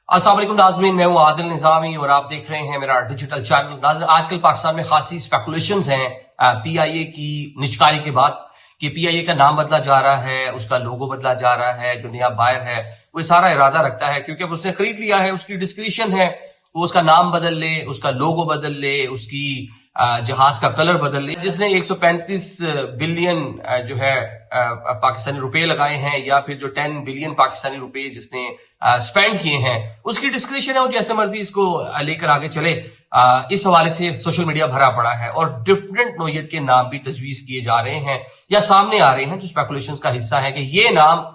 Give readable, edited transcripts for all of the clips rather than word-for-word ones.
अस्सलाम वालेकुम नाज़रीन, मैं हूं आदिल निज़ामी और आप देख रहे हैं मेरा डिजिटल चैनल। नाज़रीन, आजकल पाकिस्तान में खासी स्पेकुलेशंस हैं पीआईए की निजकारी के बाद कि पीआईए का नाम बदला जा रहा है, उसका लोगो बदला जा रहा है, जो नया बायर है वो सारा इरादा रखता है क्योंकि अब उसने खरीद लिया है, उसकी डिस्क्रिप्शन है, वो उसका नाम बदल ले, उसका लोगो बदल ले, उसकी जहाज का कलर बदल ले। जिसने 135 बिलियन जो है पाकिस्तानी रुपए लगाए हैं या फिर जो 10 बिलियन पाकिस्तानी रुपए जिसने स्पेंड किए हैं, उसकी डिस्क्रिप्शन है, वो जैसे मर्जी इसको लेकर आगे चले। इस हवाले से सोशल मीडिया भरा पड़ा है और डिफरेंट नोयत के नाम भी तजवीज किए जा रहे हैं या सामने आ रहे हैं जो स्पेकुलेशंस का हिस्सा है कि ये नाम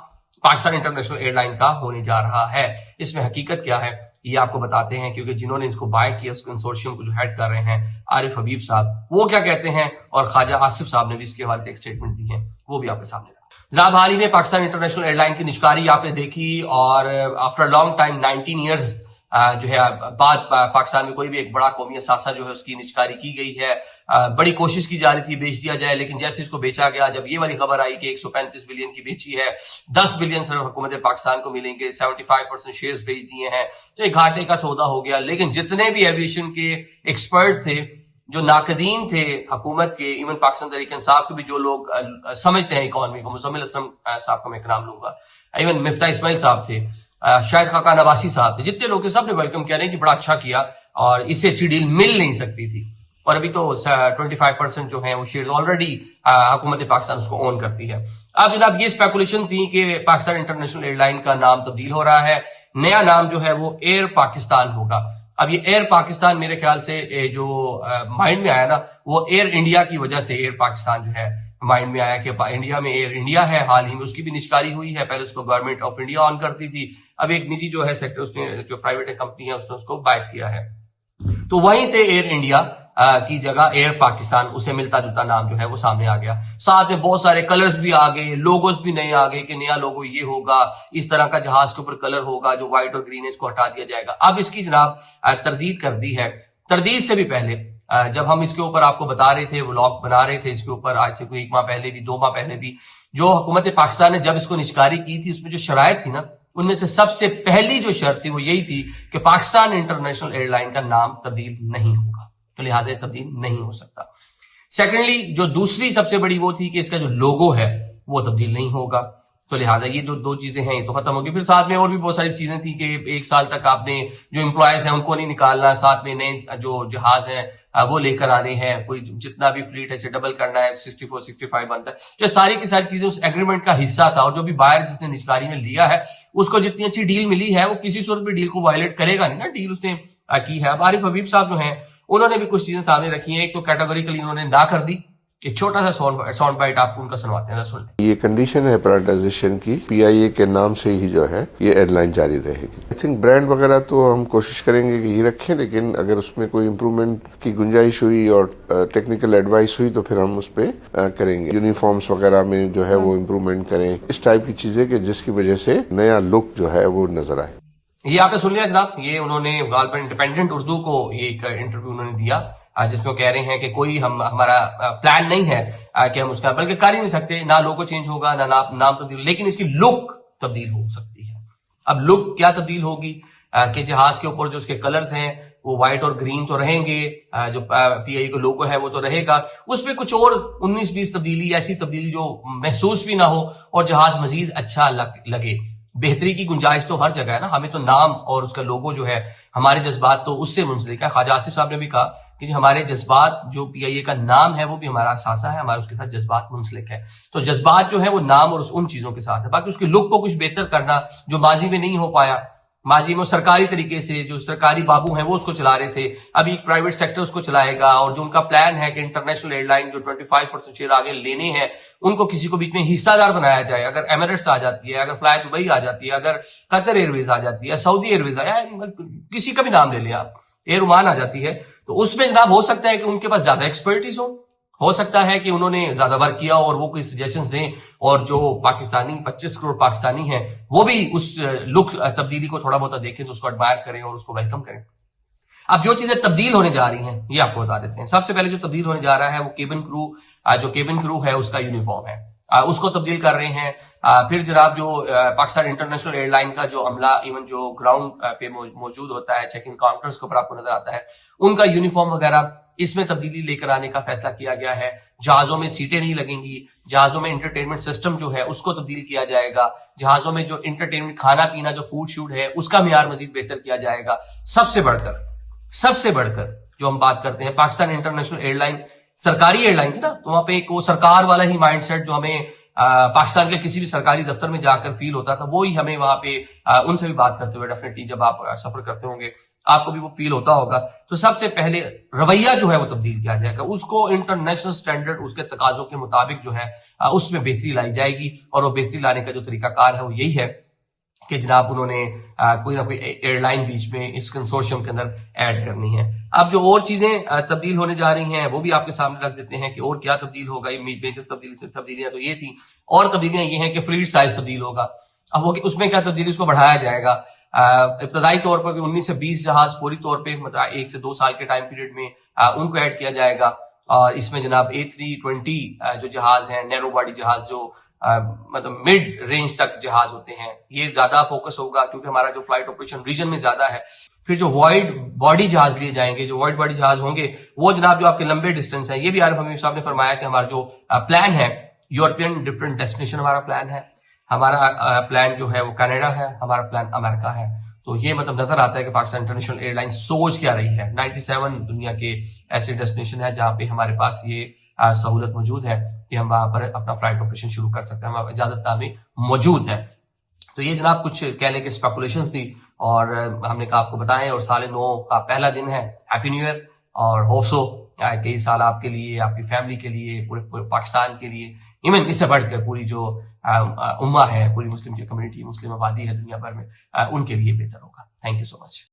पाकिस्तान इंटरनेशनल एयरलाइन का होने जा रहा है। इसमें हकीकत क्या है ये आपको बताते हैं क्योंकि जिन्होंने इसको बाय किया, उस कंसोर्शियम को जो हेड कर रहे हैं आरिफ हबीब साहब, वो क्या कहते हैं और ख्वाजा आसिफ साहब ने भी इसके हवाले से एक स्टेटमेंट दी है, वो भी आपके सामने रखा। जनाब, हाल ही में पाकिस्तान इंटरनेशनल एयरलाइन की निजकारी आपने देखी और आफ्टर लॉन्ग टाइम 19 ईयर्स जो है बाद पाकिस्तान में कोई भी एक बड़ा कौमी असासा जो है उसकी निजकारी की गई है। बड़ी कोशिश की जा रही थी बेच दिया जाए, लेकिन जैसे इसको बेचा गया, जब ये वाली खबर आई कि 135 बिलियन की बेची है, 10 बिलियन सिर्फ हुकूमत पाकिस्तान को मिलेंगे, 75% शेयर्स बेच दिए हैं, तो एक घाटे का सौदा हो गया। लेकिन जितने भी एविएशन के एक्सपर्ट थे, जो नाकदीन थे हुकूमत के, इवन पाकिस्तान तहरीक इंसाफ के भी जो लोग समझते हैं इकोनॉमी को, मुजम्मिल असलम साहब का मैं नाम लूंगा, इवन मिफ्ता इस्माइल साहब थे, शायद खाका नवासी साहब थे, जितने लोग सब ने वेलकम किया, कि बड़ा अच्छा किया और इससे अच्छी डील मिल नहीं सकती थी। और अभी तो 25% जो है वो शेयर्स ऑलरेडी हुकूमत पाकिस्तान उसको ओन करती है। अब जनाब ये स्पेकुलेशन थी कि पाकिस्तान इंटरनेशनल एयरलाइन का नाम तब्दील हो रहा है, नया नाम जो है वो एयर पाकिस्तान होगा। अब ये एयर पाकिस्तान मेरे ख्याल से जो माइंड में आया ना, वो एयर इंडिया की वजह से एयर पाकिस्तान जो है माइंड में आया कि इंडिया में एयर इंडिया है, हाल ही में उसकी भी निजकारी हुई है। पहले उसको गवर्नमेंट ऑफ इंडिया ऑन करती थी, अब एक निजी जो है सेक्टर, उसने जो प्राइवेट कंपनी है उसने उसको बाय किया है, तो वहीं से एयर इंडिया की जगह एयर पाकिस्तान, उसे मिलता जुलता नाम जो है वो सामने आ गया। साथ में बहुत सारे कलर्स भी आ गए, लोगोस भी नए आ गए कि नया लोगो ये होगा, इस तरह का जहाज के ऊपर कलर होगा, जो व्हाइट और ग्रीन है इसको हटा दिया जाएगा। अब इसकी जनाब तरदीद कर दी है। तरदीद से भी पहले जब हम इसके ऊपर आपको बता रहे थे, व्लॉग बना रहे थे इसके ऊपर, आज से कोई 1 माह पहले भी, 2 माह पहले भी, जो हुकूमत पाकिस्तान ने जब इसको निजकारी की थी, उसमें जो शराइत थी ना, उनमें से सबसे पहली जो शर्त थी वो यही थी कि पाकिस्तान इंटरनेशनल एयरलाइन का नाम तब्दील नहीं होगा, तो लिहाजा तब्दील नहीं हो सकता। सेकेंडली जो दूसरी सबसे बड़ी वो थी कि इसका जो लोगो है वो तब्दील नहीं होगा, तो लिहाजा ये जो 2 चीजें हैं ये तो खत्म होगी। फिर साथ में और भी बहुत सारी चीजें थी कि 1 साल तक आपने जो एम्प्लॉयज हैं उनको नहीं निकालना, साथ में नए जो जहाज हैं वो लेकर आने हैं, कोई जितना भी फ्लीट है इसे डबल करना है, 64-65 बनता है, जो सारी की सारी चीजें उस एग्रीमेंट का हिस्सा था। और जो भी बायर जिसने निजकारी में लिया है उसको जितनी अच्छी डील मिली है वो किसी सूरत भी डील को वायलेट करेगा नहीं ना, डील उसने की है। अब आरिफ हबीब साहब जो हैं उन्होंने भी कुछ चीजें सामने रखी हैं। एक तो कैटेगोरिकली उन्होंने ना कर दी। एक छोटा सा साउंड बाइट आपको उनका सुनवाते हैं, सुन। ये कंडीशन है प्राइवेटाइजेशन की, पीआईए के नाम से ही जो है ये एयरलाइन जारी रहेगी। आई थिंक ब्रांड वगैरह तो हम कोशिश करेंगे कि ये रखें, लेकिन अगर उसमें कोई इम्प्रूवमेंट की गुंजाइश हुई और टेक्निकल एडवाइस हुई तो फिर हम उस पर करेंगे। यूनिफॉर्म्स वगैरह में जो है वो इम्प्रूवमेंट करें, इस टाइप की चीजें कि जिसकी वजह से नया लुक जो है वो नजर आए। ये आपने सुन लिया जनाब, ये उन्होंने गाल पर इंडिपेंडेंट उर्दू को ये एक इंटरव्यू उन्होंने दिया जिसमें वो कह रहे हैं कि कोई हमारा प्लान नहीं है कि हम उसका बल्कि कर ही नहीं सकते, ना लोगो चेंज होगा ना नाम तब्दील, लेकिन इसकी लुक तब्दील हो सकती है। अब लुक क्या तब्दील होगी कि जहाज के ऊपर जो उसके कलर्स हैं वो व्हाइट और ग्रीन तो रहेंगे, जो पीआई का लोगो है वो तो रहेगा, उसमें कुछ और 19-20 तब्दीली, ऐसी तब्दीली जो महसूस भी ना हो और जहाज मजीद अच्छा लगे। बेहतरी की गुंजाइश तो हर जगह है ना, हमें तो नाम और उसका लोगो जो है, हमारे जज्बात तो उससे मुंसलिक है। ख्वाजा आसिफ साहब ने भी कहा कि हमारे जज्बात, जो पीआईए का नाम है वो भी हमारा असासा है, हमारे उसके साथ जज्बात मुंसलिक है। तो जज्बात जो है वो नाम और उन चीजों के साथ है। बाकी उसके लुक को कुछ बेहतर करना जो माजी में नहीं हो पाया, माजी में सरकारी तरीके से जो सरकारी बाबू हैं वो उसको चला रहे थे, अभी प्राइवेट सेक्टर उसको चलाएगा। और जो उनका प्लान है कि इंटरनेशनल एयरलाइन जो 25% शेयर आगे लेने हैं उनको किसी को बीच में हिस्सादार बनाया जाए। अगर एमिरेट्स आ जाती है, अगर फ्लाई दुबई आ जाती है, अगर कतर एयरवेज आ जाती है, सऊदी एयरवेज आ जाए, किसी का भी नाम ले लें आप, एयर ओमान आ जाती है, तो उसमें जनाब हो सकता है कि उनके पास ज्यादा एक्सपर्टीज हो सकता है कि उन्होंने ज्यादा वर्क किया और वो कोई सजेशंस दें, और जो पाकिस्तानी 25 करोड़ पाकिस्तानी हैं वो भी उस लुक तब्दीली को थोड़ा बहुत देखें तो उसको एडमायर करें और उसको वेलकम करें। अब जो चीजें तब्दील होने जा रही हैं ये आपको बता देते हैं। सबसे पहले जो तब्दील होने जा रहा है वो केबिन क्रू, जो केबिन क्रू है उसका यूनिफॉर्म है। اس کو تبدیل کر رہے ہیں. پھر جناب جو پاکستان انٹرنیشنل ایئر لائن کا جو عملہ ایون جو گراؤنڈ پہ موجود ہوتا ہے چیک ان کاؤنٹرز کے اوپر آپ کو نظر آتا ہے, ان کا یونیفارم وغیرہ اس میں تبدیلی لے کر آنے کا فیصلہ کیا گیا ہے. جہازوں میں سیٹیں نہیں لگیں گی, جہازوں میں انٹرٹینمنٹ سسٹم جو ہے اس کو تبدیل کیا جائے گا, جہازوں میں جو انٹرٹینمنٹ کھانا پینا جو فوڈ شوڈ ہے اس کا معیار مزید بہتر کیا جائے گا. سب سے بڑھ کر جو ہم بات کرتے ہیں پاکستان انٹرنیشنل ایئر لائن سرکاری ایئر لائن تھی نا, تو وہاں پہ ایک وہ سرکار والا ہی مائنڈ سیٹ جو ہمیں پاکستان کے کسی بھی سرکاری دفتر میں جا کر فیل ہوتا تھا, وہی ہمیں وہاں پہ ان سے بھی بات کرتے ہوئے ڈیفینیٹلی جب آپ سفر کرتے ہوں گے آپ کو بھی وہ فیل ہوتا ہوگا. تو سب سے پہلے رویہ جو ہے وہ تبدیل کیا جائے گا, اس کو انٹرنیشنل سٹینڈرڈ اس کے تقاضوں کے مطابق جو ہے اس میں بہتری لائی جائے گی. اور وہ بہتری لانے کا جو طریقہ کار ہے وہ یہی ہے کہ جناب انہوں نے کوئی نہ کوئی ایئر لائن بیچ میں اس کنسورشیم کے اندر ایڈ کرنی ہے. اب جو اور چیزیں تبدیل ہونے جا رہی ہیں وہ بھی آپ کے سامنے رکھ دیتے ہیں کہ اور کیا تبدیل ہوگا. میجر تبدیلیاں تو یہ تھی, اور تبدیلیاں یہ ہیں کہ فلیٹ سائز تبدیل ہوگا. اب وہ اس میں کیا تبدیلی, اس کو بڑھایا جائے گا ابتدائی طور پر 19 سے 20 جہاز فوری طور پہ مطلب 1 سے 2 سال کے ٹائم پیریڈ میں ان کو ایڈ کیا جائے گا. اور اس میں جناب A320 جو جہاز ہیں نیرو باڈی جہاز جو مطلب مڈ رینج تک جہاز ہوتے ہیں یہ زیادہ فوکس ہوگا کیونکہ ہمارا جو فلائٹ آپریشن ریجن میں زیادہ ہے. پھر جو وائڈ باڈی جہاز لیے جائیں گے, جو وائڈ باڈی جہاز ہوں گے وہ جناب جو آپ کے لمبے ڈسٹینس ہیں, یہ بھی عارف حمید صاحب نے فرمایا کہ ہمارا جو پلان ہے یورپین ڈفرنٹ ڈیسٹینیشن ہمارا پلان ہے, ہمارا پلان جو ہے وہ کینیڈا ہے, ہمارا پلان امریکہ ہے. تو یہ مطلب نظر آتا ہے کہ پاکستان انٹرنیشنل ایئر لائن سوچ کیا رہی ہے. 97 دنیا کے ایسے ڈیسٹینیشن ہے جہاں پہ ہمارے پاس یہ سہولت موجود ہے کہ ہم وہاں پر اپنا فلائٹ آپریشن شروع کر سکتے ہیں, اجازت نامے موجود ہے. تو یہ جناب کچھ کہنے کے اسپیکولیشن تھی اور ہم نے کہا آپ کو بتائیں. اور سال نو کا پہلا دن ہے, ہیپی نیو ایئر, اور ہوپ سو کہ یہ سال آپ کے لیے, آپ کی فیملی کے لیے, پورے پاکستان کے لیے, ایون اس سے بڑھ کر پوری جو امہ ہے, پوری مسلم جو کمیونٹی مسلم آبادی ہے دنیا بھر میں, ان کے لیے بہتر ہوگا. Thank you so much.